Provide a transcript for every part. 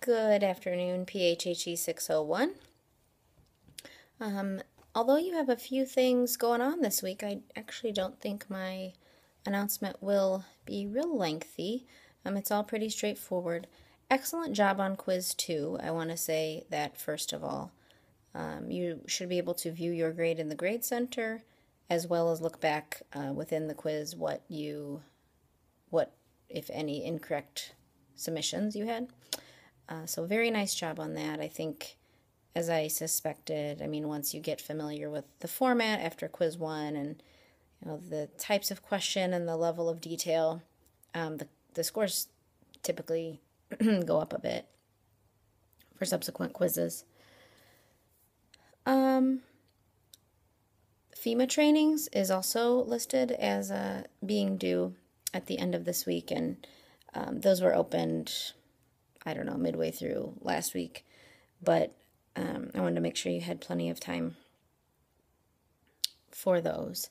Good afternoon, PHHE 601. Although you have a few things going on this week, I actually don't think my announcement will be real lengthy. It's all pretty straightforward. Excellent job on quiz 2. I want to say that first of all. You should be able to view your grade in the Grade Center, as well as look back within the quiz what, if any, incorrect submissions you had. So very nice job on that. I think, as I suspected, once you get familiar with the format after quiz 1 and the types of question and the level of detail, the scores typically go up a bit for subsequent quizzes. FEMA trainings is also listed as being due at the end of this week, and those were opened, I don't know, midway through last week, but I wanted to make sure you had plenty of time for those.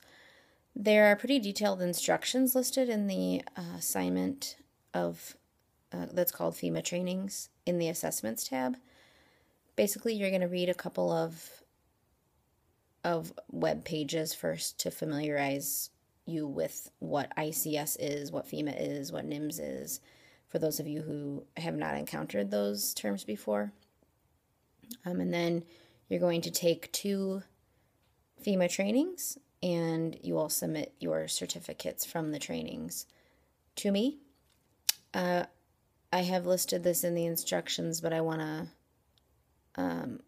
There are pretty detailed instructions listed in the assignment of that's called FEMA trainings in the assessments tab. Basically, you're going to read a couple of web pages first to familiarize you with what ICS is, what FEMA is, what NIMS is, for those of you who have not encountered those terms before. And then you're going to take 2 FEMA trainings, and you will submit your certificates from the trainings to me. I have listed this in the instructions, but I want to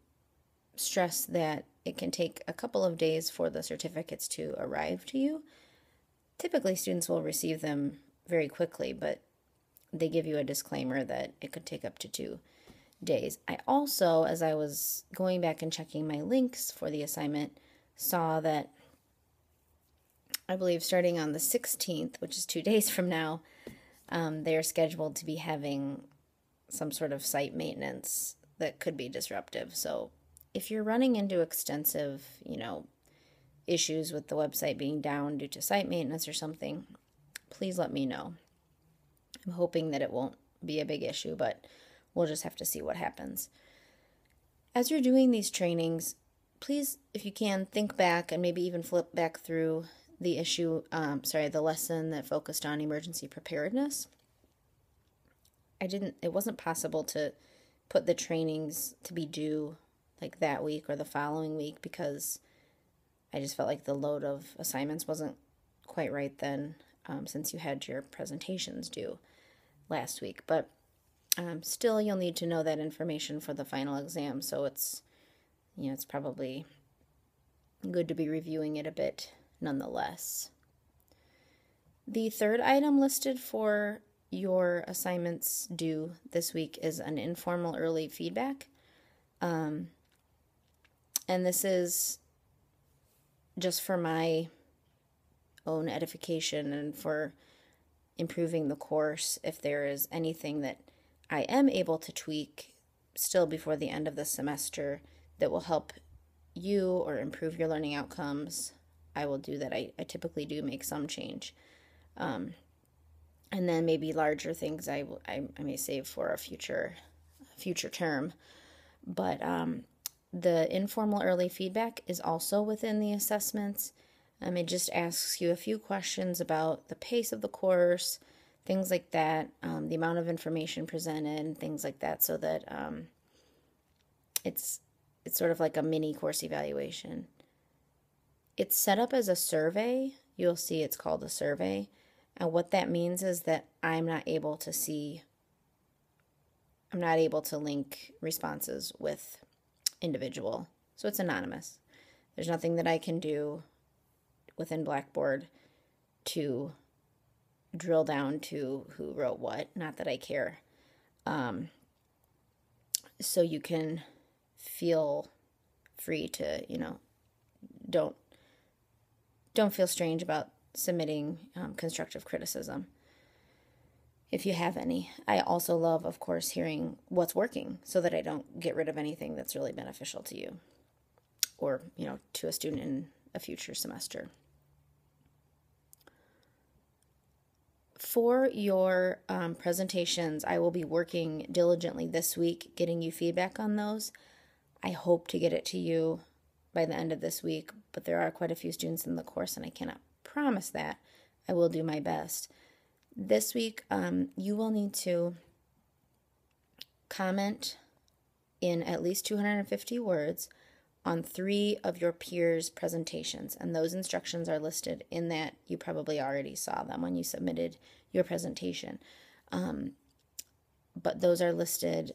stress that it can take a couple of days for the certificates to arrive to you. Typically, students will receive them very quickly, but they give you a disclaimer that it could take up to 2 days. I also, as I was going back and checking my links for the assignment, saw that I believe starting on the 16th, which is 2 days from now, they are scheduled to be having some sort of site maintenance that could be disruptive. So if you're running into extensive, issues with the website being down due to site maintenance or something, please let me know. I'm hoping that it won't be a big issue, but we'll just have to see what happens. As you're doing these trainings, please, if you can, think back and maybe even flip back through the the lesson that focused on emergency preparedness. It wasn't possible to put the trainings to be due like that week or the following week because I just felt like the load of assignments wasn't quite right then, since you had your presentations due last week. But still, you'll need to know that information for the final exam, so it's probably good to be reviewing it a bit nonetheless. The third item listed for your assignments due this week is an informal early feedback. And this is just for my own edification and for improving the course. If there is anything that I am able to tweak still before the end of the semester that will help you or improve your learning outcomes, I will do that. I typically do make some change. And then maybe larger things I may save for a future term. But the informal early feedback is also within the assessments. It just asks you a few questions about the pace of the course, things like that, the amount of information presented, things like that, so that it's sort of like a mini course evaluation. It's set up as a survey. You'll see it's called a survey. And what that means is that I'm not able to link responses with individual. So it's anonymous. There's nothing that I can do within Blackboard to drill down to who wrote what. Not that I care. So you can feel free to, don't feel strange about submitting constructive criticism if you have any. I also love, of course, hearing what's working so that I don't get rid of anything that's really beneficial to you or, to a student in a future semester. For your presentations, I will be working diligently this week getting you feedback on those. I hope to get it to you by the end of this week, but there are quite a few students in the course, and I cannot promise that. I will do my best. This week, you will need to comment in at least 250 words on 3 of your peers' presentations, and those instructions are listed in that. You probably already saw them when you submitted your presentation, but those are listed.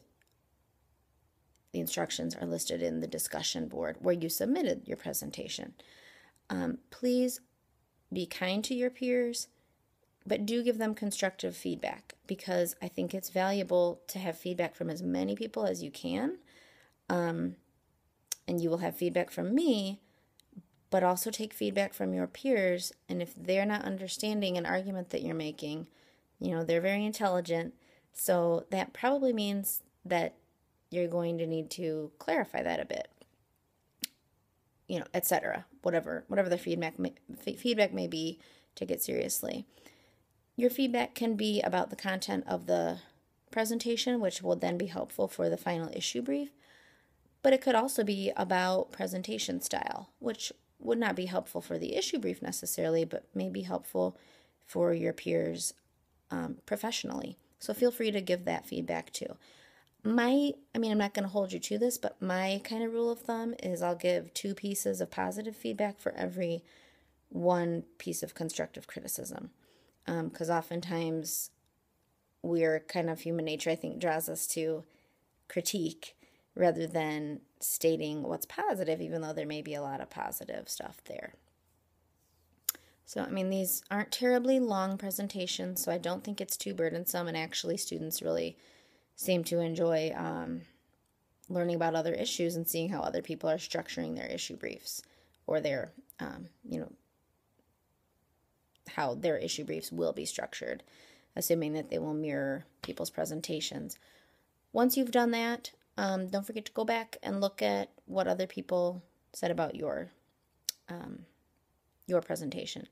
The instructions are listed in the discussion board where you submitted your presentation. Please be kind to your peers, but do give them constructive feedback, because I think it's valuable to have feedback from as many people as you can. And you will have feedback from me, but also take feedback from your peers. And if they're not understanding an argument that you're making, they're very intelligent. So that probably means that you're going to need to clarify that a bit, etc. Whatever the feedback may be, take it seriously. Your feedback can be about the content of the presentation, which will then be helpful for the final issue brief. But it could also be about presentation style, which would not be helpful for the issue brief necessarily, but may be helpful for your peers professionally. So feel free to give that feedback too. I'm not going to hold you to this, but my kind of rule of thumb is I'll give 2 pieces of positive feedback for every 1 piece of constructive criticism. Because oftentimes we're kind of human nature, I think, draws us to critique rather than stating what's positive, even though there may be a lot of positive stuff there. So, these aren't terribly long presentations, so I don't think it's too burdensome, and actually students really seem to enjoy learning about other issues and seeing how other people are structuring their issue briefs, or their, how their issue briefs will be structured, assuming that they will mirror people's presentations. Once you've done that, don't forget to go back and look at what other people said about your presentation.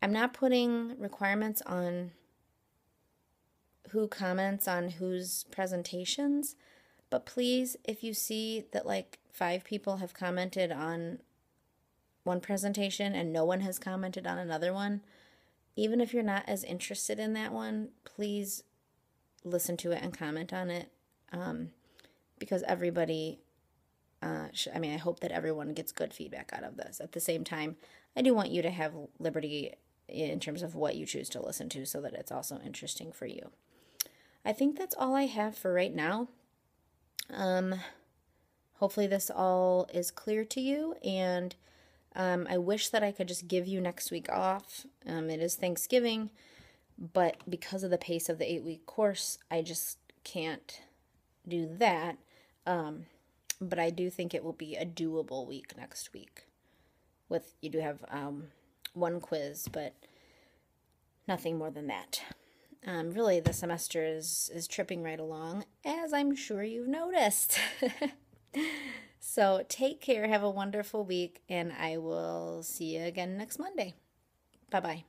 I'm not putting requirements on who comments on whose presentations, but please, if you see that 5 people have commented on one presentation and no one has commented on another one, even if you're not as interested in that one, please listen to it and comment on it. Because everybody, I hope that everyone gets good feedback out of this. At the same time, I do want you to have liberty in terms of what you choose to listen to so that it's also interesting for you. I think that's all I have for right now. Hopefully this all is clear to you, and I wish that I could just give you next week off. It is Thanksgiving, but because of the pace of the 8-week course, I just can't do that. But I do think it will be a doable week next week. You do have 1 quiz, but nothing more than that. Really, the semester is tripping right along, as I'm sure you've noticed. So take care, have a wonderful week, and I will see you again next Monday. Bye-bye.